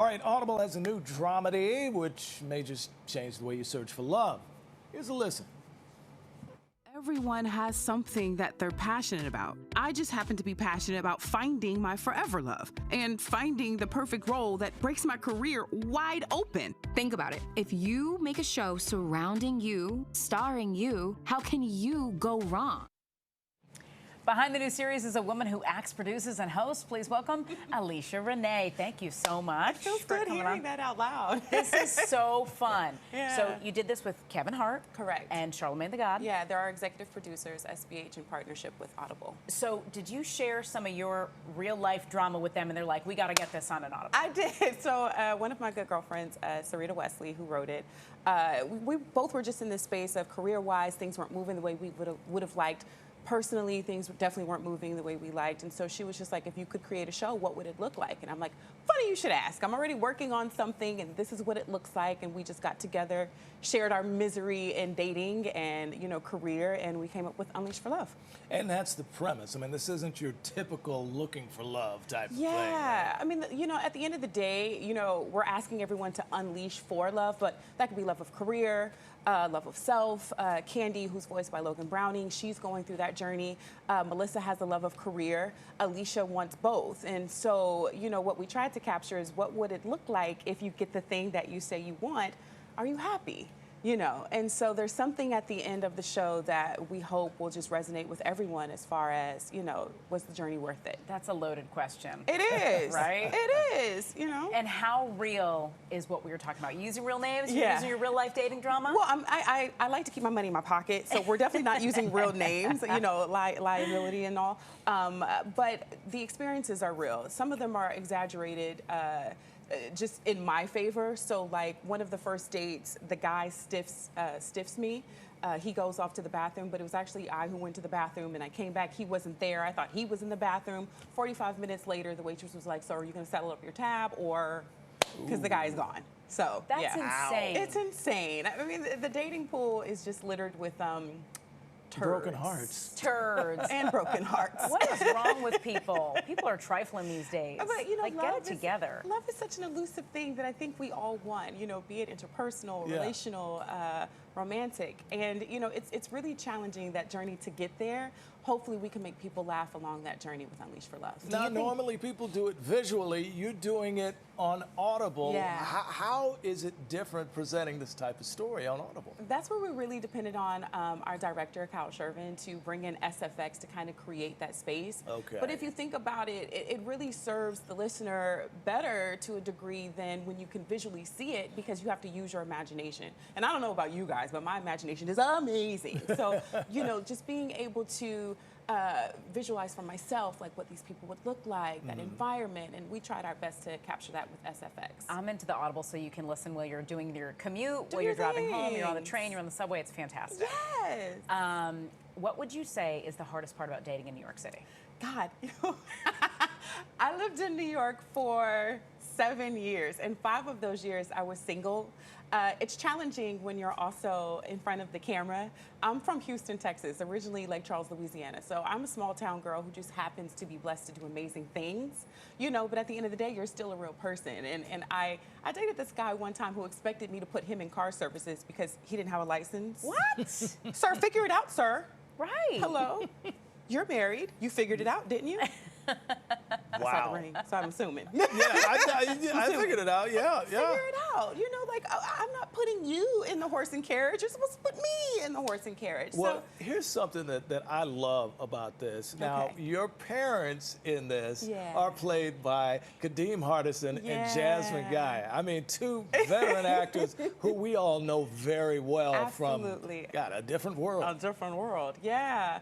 All right, Audible has a new dramedy, which may just change the way you search for love. Here's a listen. Everyone has something that they're passionate about. I just happen to be passionate about finding my forever love and finding the perfect role that breaks my career wide open. Think about it. If you make a show surrounding you, starring you, how can you go wrong? Behind the new series is a woman who acts, produces, and hosts. Please welcome Alesha Reneé. Thank you so much. It feels good hearing that out loud. This is so fun. Yeah. So you did this with Kevin Hart. Correct. And Charlamagne the God. Yeah, they're our executive producers, SBH, in partnership with Audible. So did you share some of your real-life drama with them, and they're like, we got to get this on an Audible? I did. So one of my good girlfriends, Sarita Wesley, who wrote it, we both were just in this space of career-wise, things weren't moving the way we would have liked. Personally, things definitely weren't moving the way we liked. And so she was just like, if you could create a show, what would it look like? And I'm like, funny you should ask. I'm already working on something, and this is what it looks like. And we just got together, shared our misery in dating and, career, and we came up with Unleash for Love. And that's the premise. I mean, this isn't your typical looking for love type of thing. Yeah. Right? I mean, at the end of the day, we're asking everyone to unleash for love, but that could be love of career, love of self. Candy, who's voiced by Logan Browning, she's going through that journey. Melissa has a love of career. Alicia wants both. And so, what we tried to capture is what would it look like if you get the thing that you say you want? Are you happy? And so there's something at the end of the show that we hope will just resonate with everyone as far as, was the journey worth it? That's a loaded question. It is. Right? It is, And how real is what we were talking about? Using real names? You're Yeah. using your real life dating drama? Well, I like to keep my money in my pocket, so we're definitely not using real names, liability and all. But the experiences are real. Some of them are exaggerated. Just in my favor. So like one of the first dates, the guy stiffs me. He goes off to the bathroom, but it was actually I who went to the bathroom, and I came back, he wasn't there. I thought he was in the bathroom. 45 minutes later, the waitress was like, so are you gonna settle up your tab or, because the guy's gone. So That's yeah. insane. It's insane. I mean, the dating pool is just littered with turds. Broken hearts. Turds. And broken hearts. What is wrong with people? People are trifling these days. But, get it together. Love is such an elusive thing that I think we all want, be it interpersonal, relational, romantic. And, it's really challenging, that journey to get there. Hopefully we can make people laugh along that journey with Unleash for Love. Now, normally people do it visually. You're doing it on Audible. Yeah. How is it different presenting this type of story on Audible? That's where we really depended on our director, Kyle Shervin, to bring in SFX to kind of create that space. Okay. But if you think about it, it really serves the listener better to a degree than when you can visually see it, because you have to use your imagination. And I don't know about you guys, but my imagination is amazing. So, just being able to visualize for myself like what these people would look like, that environment, and we tried our best to capture that with SFX. I'm into the Audible, so you can listen while you're doing your commute, while you're driving home, you're on the train, you're on the subway. It's fantastic. Yes. What would you say is the hardest part about dating in New York City? God, I lived in New York for 7 years, and 5 of those years I was single. It's challenging when you're also in front of the camera. I'm from Houston, Texas, originally Lake Charles, Louisiana. So I'm a small town girl who just happens to be blessed to do amazing things, but at the end of the day, you're still a real person. And I dated this guy one time who expected me to put him in car services because he didn't have a license. What? Sir, figure it out, sir. Right. Hello. You're married. You figured it out, didn't you? I saw the ring, so I'm assuming. Yeah, I figured it out. Yeah. Figure it out. I'm not putting you in the horse and carriage. You're supposed to put me in the horse and carriage. Well, here's something that I love about this. Now, your parents in this are played by Kadeem Hardison and Jasmine Guy. I mean, 2 veteran actors who we all know very well from a different world. A different world, yeah.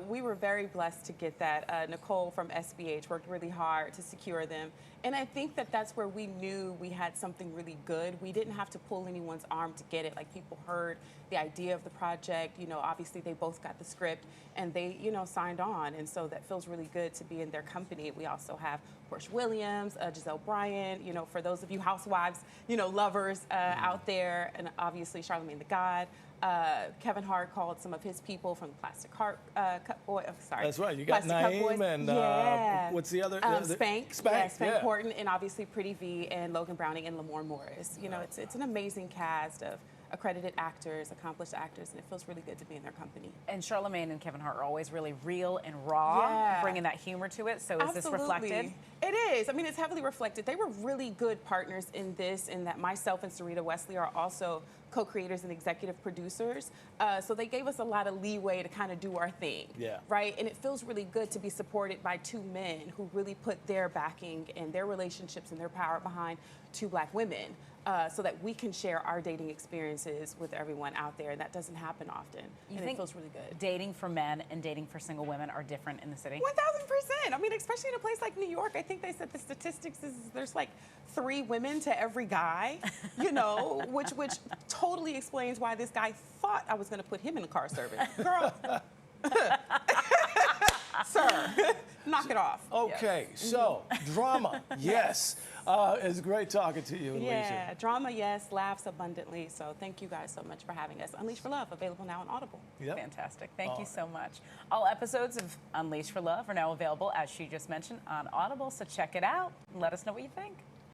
We were very blessed to get that. Nicole from SBH worked really hard to secure them. And I think that's where we knew we had something really good. We didn't have to pull anyone's arm to get it. Like, people heard the idea of the project. Obviously they both got the script and they, signed on. And so that feels really good to be in their company. We also have Portia Williams, Giselle Bryant, for those of you housewives, lovers out there, and obviously Charlamagne the God. Kevin Hart called some of his people from the Plastic Heart Cut Boy. Oh, sorry. That's right. You got Plastic Cut Naeem Boys. and what's the other? Spank. Spank. Yeah, Spank Norton, and obviously Pretty V and Logan Browning and Lamorne Morris. You know, it's an amazing cast of accredited actors, accomplished actors, and it feels really good to be in their company. And Charlamagne and Kevin Hart are always really real and raw, bringing that humor to it. So is this reflected? It is. I mean, it's heavily reflected. They were really good partners in this, in that myself and Sarita Wesley are also co-creators and executive producers. So they gave us a lot of leeway to kind of do our thing, right? And it feels really good to be supported by two men who really put their backing and their relationships and their power behind two Black women. So that we can share our dating experiences with everyone out there. And that doesn't happen often. You and think it feels really good. Dating for men and dating for single women are different in the city? 1000%. I mean, especially in a place like New York, I think they said the statistics is there's like 3 women to every guy, you know, which totally explains why this guy thought I was going to put him in the car service. Girl. Sir, knock it off. Okay, so drama, yes. It's great talking to you, Alesha. Yeah, drama, yes, laughs abundantly. So thank you guys so much for having us. Unleash for Love, available now on Audible. Fantastic. Thank you so much. All episodes of Unleash for Love are now available, as she just mentioned, on Audible. So check it out and let us know what you think.